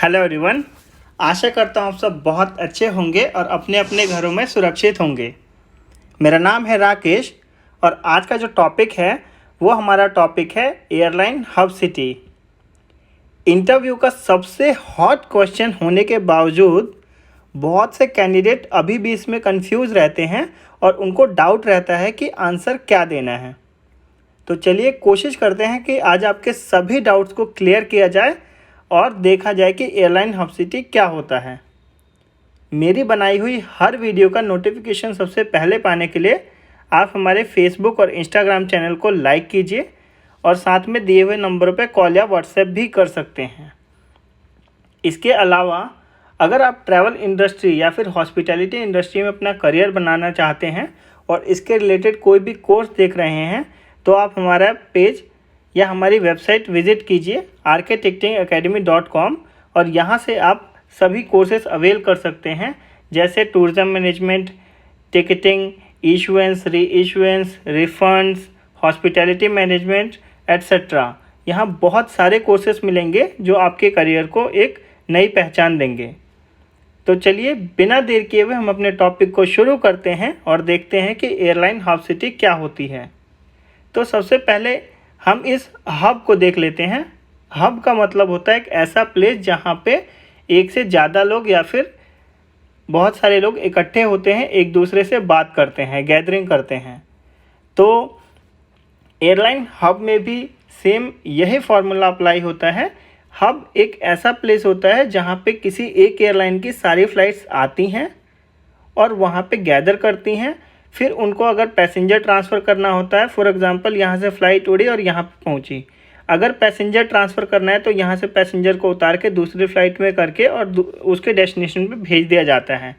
Hello everyone. आशा करता हूँ आप सब बहुत अच्छे होंगे और अपने अपने घरों में सुरक्षित होंगे। मेरा नाम है राकेश और आज का जो टॉपिक है वो हमारा टॉपिक है एयरलाइन हब सिटी। इंटरव्यू का सबसे हॉट क्वेश्चन होने के बावजूद बहुत से कैंडिडेट अभी भी इसमें कंफ्यूज रहते हैं और उनको डाउट रहता है कि आंसर क्या देना है। तो चलिए कोशिश करते हैं कि आज आपके सभी डाउट्स को क्लियर किया जाए और देखा जाए कि एयरलाइन हब सिटी क्या होता है। मेरी बनाई हुई हर वीडियो का नोटिफिकेशन सबसे पहले पाने के लिए आप हमारे फेसबुक और इंस्टाग्राम चैनल को लाइक कीजिए और साथ में दिए हुए नंबरों पर कॉल या व्हाट्सएप भी कर सकते हैं। इसके अलावा अगर आप ट्रैवल इंडस्ट्री या फिर हॉस्पिटैलिटी इंडस्ट्री में अपना करियर बनाना चाहते हैं और इसके रिलेटेड कोई भी कोर्स देख रहे हैं तो आप हमारा पेज या हमारी वेबसाइट विज़िट कीजिए rkticketingacademy.com और यहाँ से आप सभी कोर्सेज अवेल कर सकते हैं, जैसे टूरिज़्म मैनेजमेंट, टिकटिंग, इशुएंस, री issuance, refunds, hospitality management etcetera. यहाँ बहुत सारे कोर्सेज मिलेंगे जो आपके करियर को एक नई पहचान देंगे। तो चलिए बिना देर किए हुए हम अपने टॉपिक को शुरू करते हैं और देखते हैं कि एयरलाइन हब सिटी क्या होती है। तो सबसे पहले हम इस हब को देख लेते हैं। हब का मतलब होता है एक ऐसा प्लेस जहाँ पे एक से ज़्यादा लोग या फिर बहुत सारे लोग इकट्ठे होते हैं, एक दूसरे से बात करते हैं, गैदरिंग करते हैं। तो एयरलाइन हब में भी सेम यही फार्मूला अप्लाई होता है। हब एक ऐसा प्लेस होता है जहाँ पे किसी एक एयरलाइन की सारी फ़्लाइट्स आती हैं और वहाँ पे गैदर करती हैं। फिर उनको अगर पैसेंजर ट्रांसफ़र करना होता है, फॉर एग्ज़ाम्पल यहाँ से फ़्लाइट उड़ी और यहाँ पे पहुँची, अगर पैसेंजर ट्रांसफ़र करना है तो यहाँ से पैसेंजर को उतार के दूसरी फ़्लाइट में करके और उसके डेस्टिनेशन पे भेज दिया जाता है।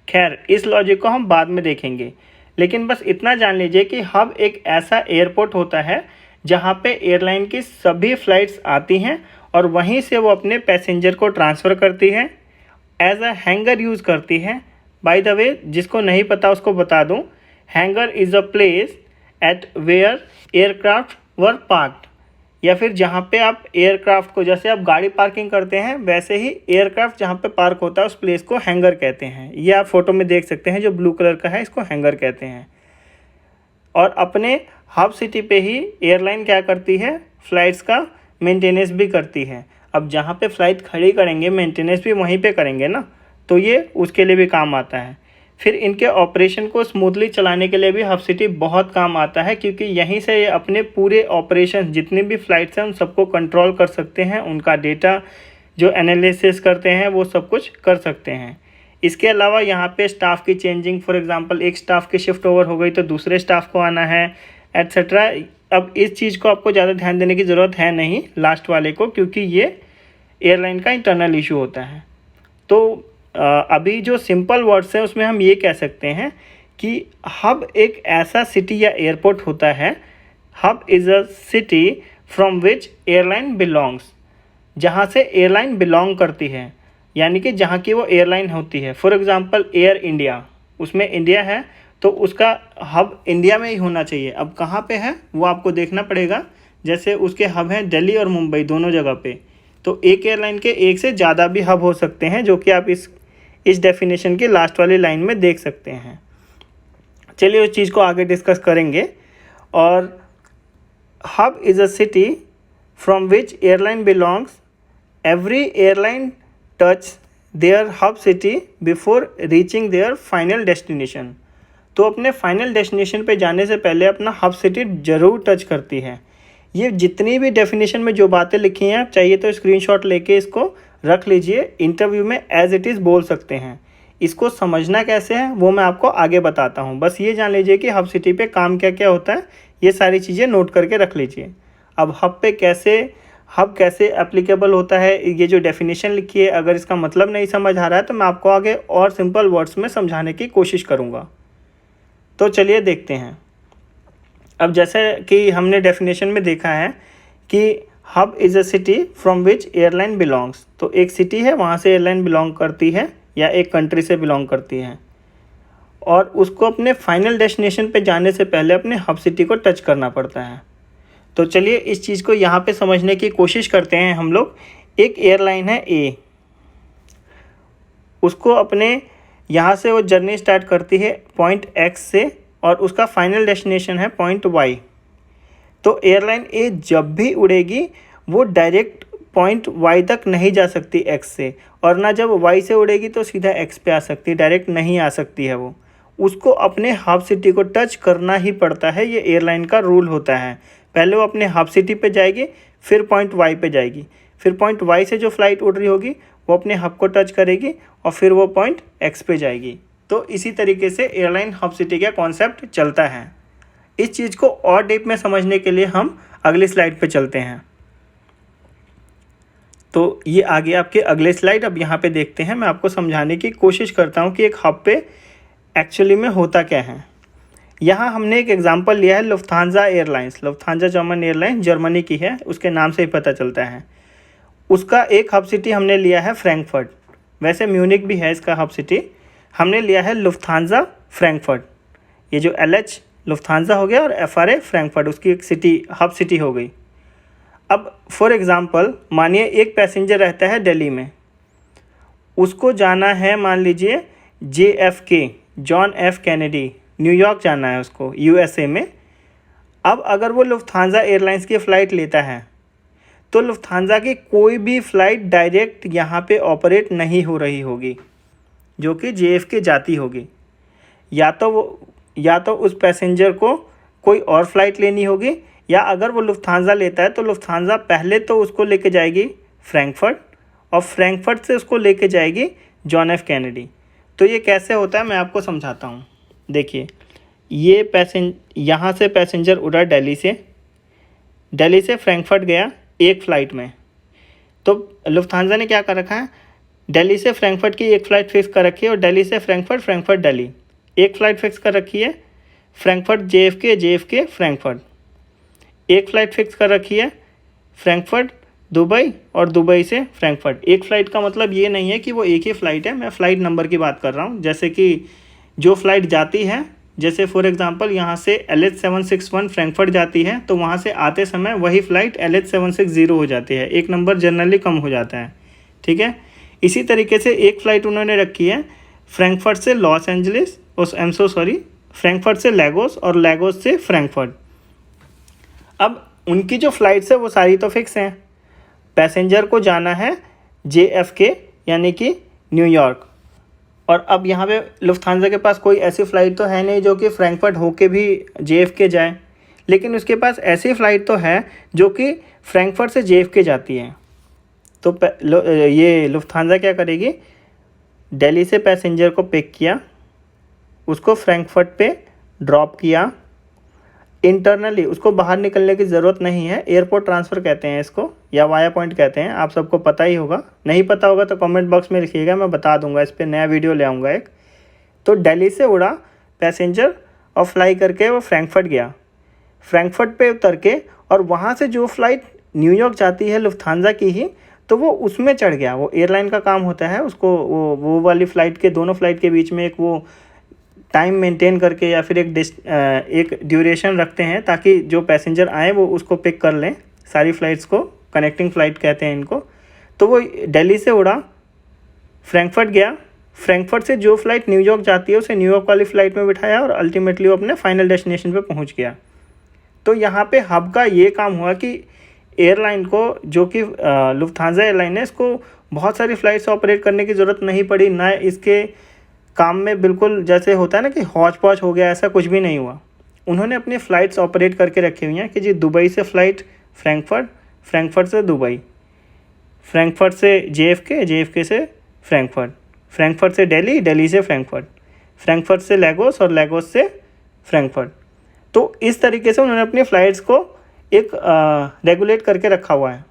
खैर इस लॉजिक को हम बाद में देखेंगे, लेकिन बस इतना जान लीजिए कि हब एक ऐसा एयरपोर्ट होता है जहाँ पे एयरलाइन की सभी फ़्लाइट्स आती हैं और वहीं से वो अपने पैसेंजर को ट्रांसफ़र करती है, एज अ हैंगर यूज़ करती है। बाय द वे, जिसको नहीं पता उसको बता दूं, hangar is a place at where aircraft were parked, या फिर जहाँ पे आप एयरक्राफ्ट को, जैसे आप गाड़ी पार्किंग करते हैं वैसे ही एयरक्राफ्ट जहाँ पे पार्क होता है उस प्लेस को हैंगर कहते हैं। ये आप फोटो में देख सकते हैं, जो ब्लू कलर का है इसको हैंगर कहते हैं। और अपने हब सिटी पे ही एयरलाइन क्या करती है, फ़्लाइट्स का मेंटेनेंस भी करती है। अब जहाँ पे फ़्लाइट खड़ी करेंगे मेंटेनेंस भी वहीं पे करेंगे ना, तो ये उसके लिए भी काम आता है। फिर इनके ऑपरेशन को स्मूथली चलाने के लिए भी हब सिटी बहुत काम आता है, क्योंकि यहीं से ये अपने पूरे ऑपरेशन जितनी भी फ़्लाइट्स हैं उन सबको कंट्रोल कर सकते हैं, उनका डेटा जो एनालिसिस करते हैं वो सब कुछ कर सकते हैं। इसके अलावा यहाँ पे स्टाफ की चेंजिंग, फॉर एग्जांपल एक स्टाफ की शिफ्ट ओवर हो गई तो दूसरे स्टाफ को आना है एट्सेट्रा। अब इस चीज़ को आपको ज़्यादा ध्यान देने की ज़रूरत है नहीं लास्ट वाले को, क्योंकि ये एयरलाइन का इंटरनल इशू होता है। तो अभी जो सिंपल वर्ड्स हैं उसमें हम ये कह सकते हैं कि हब एक ऐसा सिटी या एयरपोर्ट होता है, hub is a city from which airline belongs, जहाँ से एयरलाइन बिलोंग करती है, यानी कि जहाँ की वो एयरलाइन होती है। फॉर एग्जांपल एयर इंडिया, उसमें इंडिया है तो उसका हब इंडिया में ही होना चाहिए। अब कहाँ पे है वो आपको देखना पड़ेगा, जैसे उसके हब हैं दिल्ली और मुंबई दोनों जगह पे, तो एक एयरलाइन के एक से ज़्यादा भी हब हो सकते हैं, जो कि आप इस डेफिनेशन की लास्ट वाली लाइन में देख सकते हैं। चलिए उस चीज़ को आगे डिस्कस करेंगे। और hub is a city from which airline belongs, every airline touch their hub city before reaching their final destination. तो अपने फाइनल डेस्टिनेशन पे जाने से पहले अपना हब सिटी ज़रूर टच करती है। ये जितनी भी डेफिनेशन में जो बातें लिखी हैं, आप चाहिए तो स्क्रीनशॉट लेके इसको रख लीजिए, इंटरव्यू में एज इट इज़ बोल सकते हैं। इसको समझना कैसे है वो मैं आपको आगे बताता हूँ, बस ये जान लीजिए कि हब सिटी पे काम क्या क्या होता है, ये सारी चीज़ें नोट करके रख लीजिए। अब हब कैसे एप्लीकेबल होता है, ये जो डेफिनेशन लिखी है, अगर इसका मतलब नहीं समझ आ रहा है तो मैं आपको आगे और सिंपल वर्ड्स में समझाने की कोशिश करूँगा। तो चलिए देखते हैं। अब जैसे कि हमने डेफिनेशन में देखा है कि hub is a city from which airline belongs, तो एक सिटी है वहाँ से एयरलाइन बिलोंग करती है या एक कंट्री से बिलोंग करती है, और उसको अपने फाइनल डेस्टिनेशन पे जाने से पहले अपने हब सिटी को टच करना पड़ता है। तो चलिए इस चीज़ को यहाँ पे समझने की कोशिश करते हैं हम लोग। एक एयरलाइन है ए, उसको अपने यहाँ से वो जर्नी स्टार्ट करती है पॉइंट एक्स से और उसका फाइनल डेस्टिनेशन है पॉइंट वाई। तो एयरलाइन ए जब भी उड़ेगी वो डायरेक्ट पॉइंट वाई तक नहीं जा सकती एक्स से, और ना जब वाई से उड़ेगी तो सीधा एक्स पे आ सकती, डायरेक्ट नहीं आ सकती है वो। उसको अपने हब सिटी को टच करना ही पड़ता है, ये एयरलाइन का रूल होता है। पहले वो अपने हब सिटी पे जाएगी, फिर पॉइंट वाई पे जाएगी, फिर पॉइंट वाई से जो फ्लाइट उड़ रही होगी वो अपने हब को टच करेगी और फिर वो पॉइंट एक्स पे जाएगी। तो इसी तरीके से एयरलाइन हब सिटी का कॉन्सेप्ट चलता है। इस चीज़ को और डीप में समझने के लिए हम अगली स्लाइड पे चलते हैं। तो ये आगे आपके अगले स्लाइड अब यहाँ पे देखते हैं। मैं आपको समझाने की कोशिश करता हूँ कि एक हब पे एक्चुअली में होता क्या है। यहाँ हमने एक एग्जांपल लिया है लुफ्थांजा एयरलाइंस। लुफ्थांजा जर्मन एयरलाइन जर्मनी की है, उसके नाम से ही पता चलता है। उसका एक हब सिटी हमने लिया है फ्रैंकफर्ट। वैसे म्यूनिक भी है इसका हब सिटी, हमने लिया है लुफ्थांजा फ्रैंकफर्ट। ये जो LH लुफ्थांजा हो गया और FRA फ्रैंकफर्ट, उसकी एक सिटी हब सिटी हो गई। अब फॉर एग्ज़ाम्पल मानिए एक पैसेंजर रहता है दिल्ली में, उसको जाना है मान लीजिए JFK John F Kennedy, New York जाना है उसको USA में। अब अगर वो लुफ्थांजा एयरलाइंस की फ़्लाइट लेता है तो लुफ्थांजा की कोई भी फ़्लाइट डायरेक्ट यहाँ पे ऑपरेट नहीं हो रही होगी जो कि JFK जाती होगी। या तो उस पैसेंजर को कोई और फ्लाइट लेनी होगी, या अगर वो लुफ्थांजा लेता है तो लुफ्थांजा पहले तो उसको लेके जाएगी फ्रैंकफर्ट और फ्रैंकफर्ट से उसको लेके जाएगी जॉन F कैनेडी। तो ये कैसे होता है मैं आपको समझाता हूँ। देखिए ये यहाँ से पैसेंजर उड़ा दिल्ली से फ्रैंकफर्ट गया एक फ़्लाइट में। तो लुफ्थांजा ने क्या कर रखा है, दिल्ली से फ्रैंकफर्ट की एक फ़्लाइट फिक्स कर रखी है और दिल्ली से फ्रैंकफर्ट दिल्ली एक फ़्लाइट फिक्स कर रखी है। फ्रैंकफर्ट JFK फ्रैंकफर्ट एक फ़्लाइट फिक्स कर रखी है। फ्रैंकफर्ट दुबई और दुबई से फ्रैंकफर्ट। एक फ़्लाइट का मतलब ये नहीं है कि वो एक ही फ़्लाइट है, मैं फ़्लाइट नंबर की बात कर रहा हूँ। जैसे कि जो फ़्लाइट जाती है, जैसे फॉर एग्ज़ाम्पल यहाँ से LH761 फ्रैंकफर्ट जाती है तो वहाँ से आते समय वही फ़्लाइट LH760 हो जाती है, एक नंबर जनरली कम हो जाता है, ठीक है। इसी तरीके से एक फ़्लाइट उन्होंने रखी है फ्रैंकफर्ट से लॉस एंजलिस, फ्रैंकफर्ट से लेगोस और लेगोस से फ्रैंकफर्ट। अब उनकी जो फ़्लाइट्स है वो सारी तो फिक्स हैं। पैसेंजर को जाना है JFK यानी कि न्यूयॉर्क, और अब यहाँ पे लुफ्थांजा के पास कोई ऐसी फ़्लाइट तो है नहीं जो कि फ्रैंकफर्ट होके भी JFK जाए, लेकिन उसके पास ऐसी फ़्लाइट तो है जो कि फ्रैंकफर्ट से JFK जाती है। तो ये लुफ्थांजा क्या करेगी, दिल्ली से पैसेंजर को पिक किया, उसको फ्रैंकफर्ट पे ड्रॉप किया। इंटरनली उसको बाहर निकलने की ज़रूरत नहीं है, एयरपोर्ट ट्रांसफ़र कहते हैं इसको या वाया पॉइंट कहते हैं, आप सबको पता ही होगा। नहीं पता होगा तो कमेंट बॉक्स में लिखिएगा, मैं बता दूंगा, इस पर नया वीडियो ले आऊँगा एक। तो दिल्ली से उड़ा पैसेंजर और फ्लाई करके वो फ्रैंकफर्ट गया। फ्रैंकफर्ट पे उतर के और वहाँ से जो फ़्लाइट न्यूयॉर्क जाती है लुफ्थांजा की ही, तो वो उसमें चढ़ गया। वो एयरलाइन का काम होता है उसको वो वाली फ़्लाइट के दोनों फ़्लाइट के बीच में एक वो टाइम मेंटेन करके या फिर एक ड्यूरेशन रखते हैं ताकि जो पैसेंजर आए वो उसको पिक कर लें। सारी फ़्लाइट्स को कनेक्टिंग फ़्लाइट कहते हैं इनको। तो वो दिल्ली से उड़ा, फ्रैंकफर्ट गया, फ्रैंकफर्ट से जो फ़्लाइट न्यूयॉर्क जाती है उसे न्यूयॉर्क वाली फ़्लाइट में बिठाया और अल्टीमेटली वो अपने फाइनल डेस्टिनेशन पे पहुंच गया। तो यहाँ पे हब का ये काम हुआ कि एयरलाइन को, जो कि लुफ्थांजा एयरलाइन है, इसको बहुत सारी फ़्लाइट्स ऑपरेट करने की ज़रूरत नहीं पड़ी, ना इसके काम में बिल्कुल जैसे होता है ना कि हौच पौच हो गया, ऐसा कुछ भी नहीं हुआ। उन्होंने अपनी फ़्लाइट्स ऑपरेट करके रखी हुई हैं कि जी दुबई से फ़्लाइट फ्रैंकफर्ट, फ्रैंकफर्ट से दुबई, फ्रैंकफर्ट से JFK, JFK से फ्रैंकफर्ट, फ्रैंकफर्ट से दिल्ली, दिल्ली से फ्रैंकफर्ट, फ्रैंकफर्ट से लेगोस और लेगोस से फ्रैंकफर्ट। तो इस तरीके से उन्होंने अपनी फ़्लाइट्स को एक रेगुलेट करके रखा हुआ है।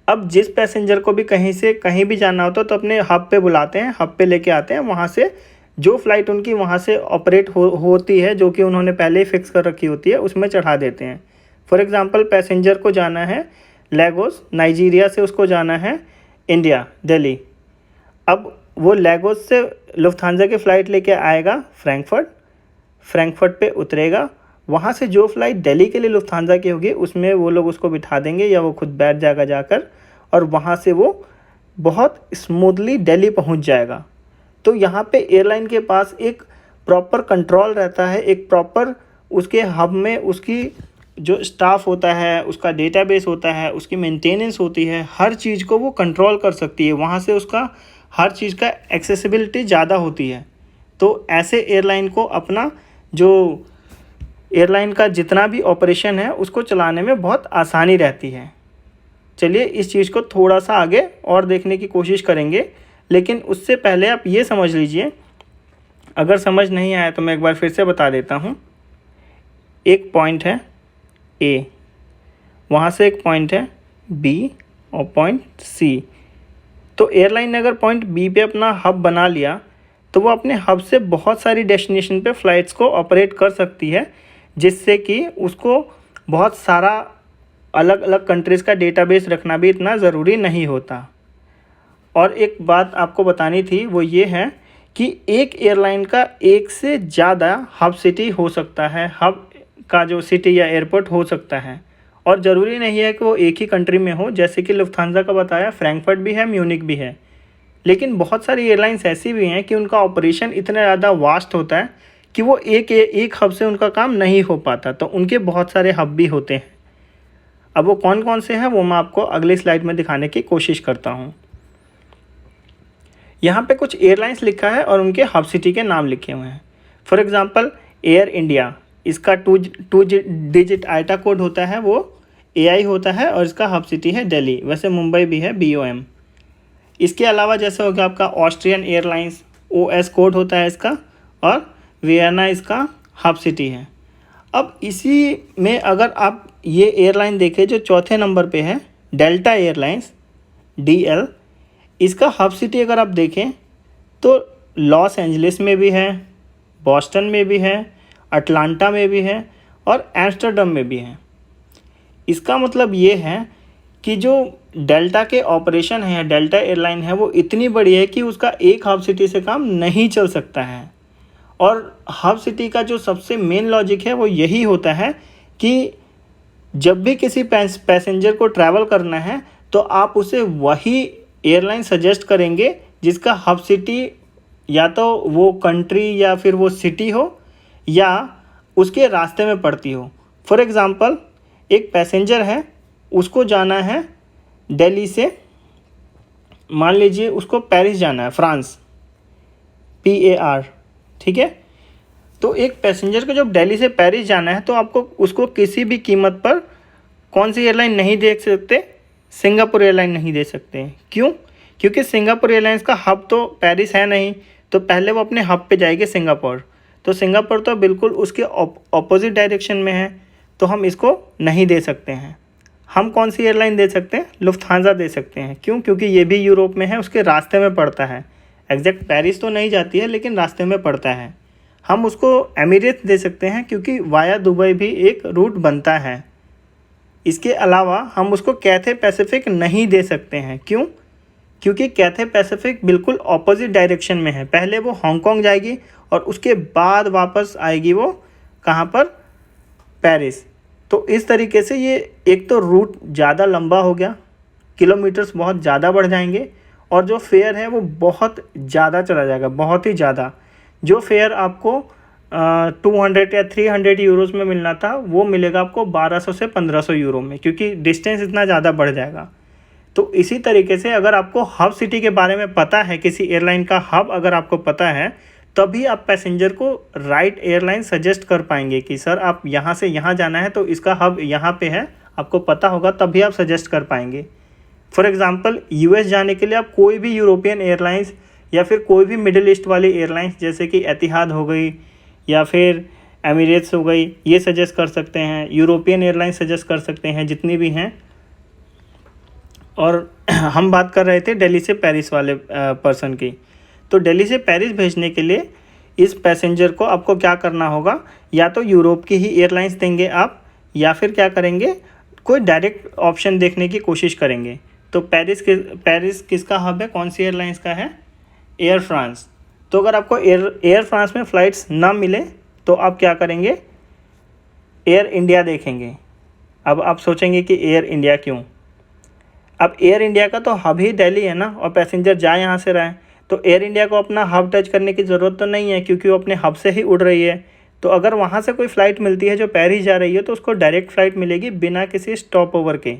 अब जिस पैसेंजर को भी कहीं से कहीं भी जाना होता है तो अपने हब पे बुलाते हैं, हब पे लेके आते हैं, वहाँ से जो फ़्लाइट उनकी वहाँ से ऑपरेट होती है, जो कि उन्होंने पहले ही फिक्स कर रखी होती है, उसमें चढ़ा देते हैं। फॉर एग्ज़ाम्पल पैसेंजर को जाना है लेगोस, नाइजीरिया से उसको जाना है इंडिया, दिल्ली। अब वो लेगोस से लुफ्थांजा की फ़्लाइट लेके आएगा फ्रैंकफर्ट पे उतरेगा। वहाँ से जो फ़्लाइट दिल्ली के लिए लुफ्थांजा की होगी उसमें वो लोग उसको बिठा देंगे या वो खुद बैठ जाएगा जाकर, और वहाँ से वो बहुत स्मूथली दिल्ली पहुंच जाएगा। तो यहाँ पे एयरलाइन के पास एक प्रॉपर कंट्रोल रहता है, एक प्रॉपर उसके हब में उसकी जो स्टाफ होता है, उसका डेटाबेस होता है, उसकी मेंटेनेंस होती है, हर चीज़ को वो कंट्रोल कर सकती है। वहाँ से उसका हर चीज़ का एक्सेसिबिलिटी ज़्यादा होती है। तो ऐसे एयरलाइन को अपना जो एयरलाइन का जितना भी ऑपरेशन है उसको चलाने में बहुत आसानी रहती है। चलिए इस चीज़ को थोड़ा सा आगे और देखने की कोशिश करेंगे, लेकिन उससे पहले आप ये समझ लीजिए, अगर समझ नहीं आया तो मैं एक बार फिर से बता देता हूँ। एक पॉइंट है ए, वहाँ से एक पॉइंट है बी और पॉइंट सी। तो एयरलाइन ने अगर पॉइंट बी पे अपना हब बना लिया तो वो अपने हब से बहुत सारी डेस्टिनेशन पे फ़्लाइट्स को ऑपरेट कर सकती है, जिससे कि उसको बहुत सारा अलग अलग कंट्रीज़ का डेटाबेस रखना भी इतना ज़रूरी नहीं होता। और एक बात आपको बतानी थी, वो ये है कि एक एयरलाइन का एक से ज़्यादा हब सिटी हो सकता है, हब का जो सिटी या एयरपोर्ट हो सकता है, और ज़रूरी नहीं है कि वो एक ही कंट्री में हो। जैसे कि लुफ्थांसा का बताया, फ्रैंकफर्ट भी है, म्यूनिक भी है। लेकिन बहुत सारी एयरलाइंस ऐसी भी हैं कि उनका ऑपरेशन इतना ज़्यादा वास्ट होता है कि वो एक हब से उनका काम नहीं हो पाता, तो उनके बहुत सारे हब भी होते हैं। अब वो कौन कौन से हैं वो मैं आपको अगली स्लाइड में दिखाने की कोशिश करता हूँ। यहाँ पे कुछ एयरलाइंस लिखा है और उनके हब सिटी के नाम लिखे हुए हैं। फॉर एग्ज़ाम्पल एयर इंडिया, इसका टू डिजिट आइटा कोड होता है, वो AI होता है, और इसका हब सिटी है दिल्ली। वैसे मुंबई भी है, BOM। इसके अलावा जैसे हो गया आपका ऑस्ट्रियन एयरलाइंस, OS कोड होता है इसका, और वियना इसका हब सिटी है। अब इसी में अगर आप ये एयरलाइन देखें जो चौथे नंबर पे है, डेल्टा एयरलाइंस, DL, इसका हब सिटी अगर आप देखें तो लॉस एंजलिस में भी है, बॉस्टन में भी है, अटलांटा में भी है, और एम्स्टर्डम में भी है। इसका मतलब ये है कि जो डेल्टा के ऑपरेशन है, डेल्टा एयरलाइन है, वो इतनी बड़ी है कि उसका एक हब सिटी से काम नहीं चल सकता है। और हब सिटी का जो सबसे मेन लॉजिक है वो यही होता है कि जब भी किसी पैसेंजर को ट्रैवल करना है तो आप उसे वही एयरलाइन सजेस्ट करेंगे जिसका हब सिटी या तो वो कंट्री या फिर वो सिटी हो या उसके रास्ते में पड़ती हो। फॉर एग्ज़ाम्पल एक पैसेंजर है, उसको जाना है दिल्ली से, मान लीजिए उसको पेरिस जाना है, फ्रांस, PAR, ठीक है। तो एक पैसेंजर को जब दिल्ली से पेरिस जाना है तो आपको उसको किसी भी कीमत पर कौन सी एयरलाइन नहीं दे सकते, सिंगापुर एयरलाइन नहीं दे सकते। क्यों? क्योंकि सिंगापुर एयरलाइंस का हब तो पेरिस है नहीं, तो पहले वो अपने हब पे जाएगी सिंगापुर। तो सिंगापुर तो बिल्कुल उसके ऑपोजिट डायरेक्शन में है, तो हम इसको नहीं दे सकते हैं। हम कौन सी एयरलाइन दे सकते हैं? लुफ्थांसा दे सकते हैं। क्यों? क्योंकि ये भी यूरोप में है, उसके रास्ते में पड़ता है। एग्जैक्ट पेरिस तो नहीं जाती है लेकिन रास्ते में पड़ता है। हम उसको एमिरेट्स दे सकते हैं क्योंकि वाया दुबई भी एक रूट बनता है। इसके अलावा हम उसको कैथे पैसिफिक नहीं दे सकते हैं। क्यों? क्योंकि कैथे पैसिफिक बिल्कुल ऑपोजिट डायरेक्शन में है। पहले वो हांगकांग जाएगी और उसके बाद वापस आएगी वो कहाँ पर? पेरिस। तो इस तरीके से ये एक तो रूट ज़्यादा लंबा हो गया, किलोमीटर्स बहुत ज़्यादा बढ़ जाएंगे, और जो फेयर है वो बहुत ज़्यादा चला जाएगा, बहुत ही ज़्यादा। जो फेयर आपको 200 या 300 यूरोज़ में मिलना था वो मिलेगा आपको 1200 से 1500 यूरो में, क्योंकि डिस्टेंस इतना ज़्यादा बढ़ जाएगा। तो इसी तरीके से अगर आपको हब सिटी के बारे में पता है, किसी एयरलाइन का हब अगर आपको पता है, तभी आप पैसेंजर को राइट एयरलाइन सजेस्ट कर पाएंगे कि सर आप यहाँ से यहाँ जाना है तो इसका हब यहाँ पे है, आपको पता होगा तभी आप सजेस्ट कर पाएंगे। फॉर एग्ज़ाम्पल US जाने के लिए आप कोई भी यूरोपियन एयरलाइंस या फिर कोई भी मिडिल ईस्ट वाली एयरलाइंस जैसे कि एतिहाद हो गई या फिर एमिरेट्स हो गई, ये सजेस्ट कर सकते हैं। यूरोपियन एयरलाइन सजेस्ट कर सकते हैं, जितनी भी हैं। और हम बात कर रहे थे दिल्ली से पेरिस वाले पर्सन की। तो दिल्ली से पेरिस भेजने के लिए इस पैसेंजर को आपको क्या करना होगा, या तो यूरोप की ही एयरलाइंस देंगे आप, या फिर क्या करेंगे, कोई डायरेक्ट ऑप्शन देखने की कोशिश करेंगे। तो पेरिस किसका हब है, कौन सी एयरलाइंस का है? Air France. तो अगर आपको एयर फ्रांस में फ़्लाइट्स ना मिले तो आप क्या करेंगे? एयर इंडिया देखेंगे। अब आप सोचेंगे कि एयर इंडिया क्यों? अब एयर इंडिया का तो हब ही दिल्ली है ना, और पैसेंजर जाए यहाँ से रहे, तो एयर इंडिया को अपना हब टच करने की ज़रूरत तो नहीं है, क्योंकि वो अपने हब से ही उड़ रही है। तो अगर वहाँ से कोई फ़्लाइट मिलती है जो पेरिस जा रही है, तो उसको डायरेक्ट फ़्लाइट मिलेगी बिना किसी स्टॉप ओवर के।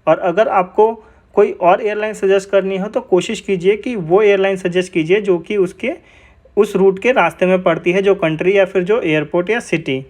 और अगर आपको कोई और एयरलाइन सजेस्ट करनी हो तो कोशिश कीजिए कि वो एयरलाइन सजेस्ट कीजिए जो कि उसके उस रूट के रास्ते में पड़ती है, जो कंट्री या फिर जो एयरपोर्ट या सिटी।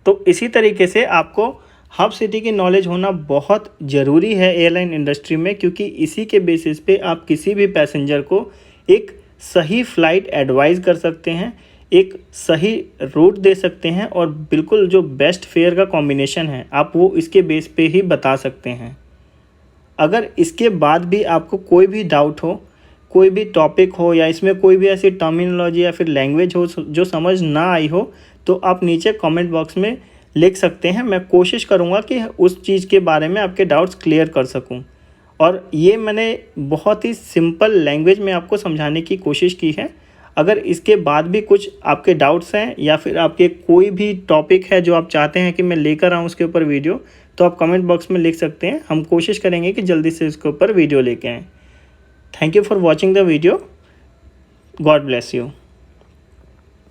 तो इसी तरीके से आपको हब सिटी की नॉलेज होना बहुत ज़रूरी है एयरलाइन इंडस्ट्री में, क्योंकि इसी के बेसिस पे आप किसी भी पैसेंजर को एक सही फ़्लाइट एडवाइस कर सकते हैं, एक सही रूट दे सकते हैं, और बिल्कुल जो बेस्ट फेयर का कॉम्बिनेशन है आप वो इसके बेस पे ही बता सकते हैं। अगर इसके बाद भी आपको कोई भी डाउट हो, कोई भी टॉपिक हो, या इसमें कोई भी ऐसी टर्मिनोलॉजी या फिर लैंग्वेज हो जो समझ ना आई हो, तो आप नीचे कमेंट बॉक्स में लिख सकते हैं। मैं कोशिश करूँगा कि उस चीज़ के बारे में आपके डाउट्स क्लियर कर सकूँ। और ये मैंने बहुत ही सिंपल लैंग्वेज में आपको समझाने की कोशिश की है। अगर इसके बाद भी कुछ आपके डाउट्स हैं, या फिर आपके कोई भी टॉपिक है जो आप चाहते हैं कि मैं लेकर आऊँ उसके ऊपर वीडियो, तो आप कमेंट बॉक्स में लिख सकते हैं। हम कोशिश करेंगे कि जल्दी से इसके ऊपर वीडियो लेके आएँ। Thank you for watching the video. God bless you.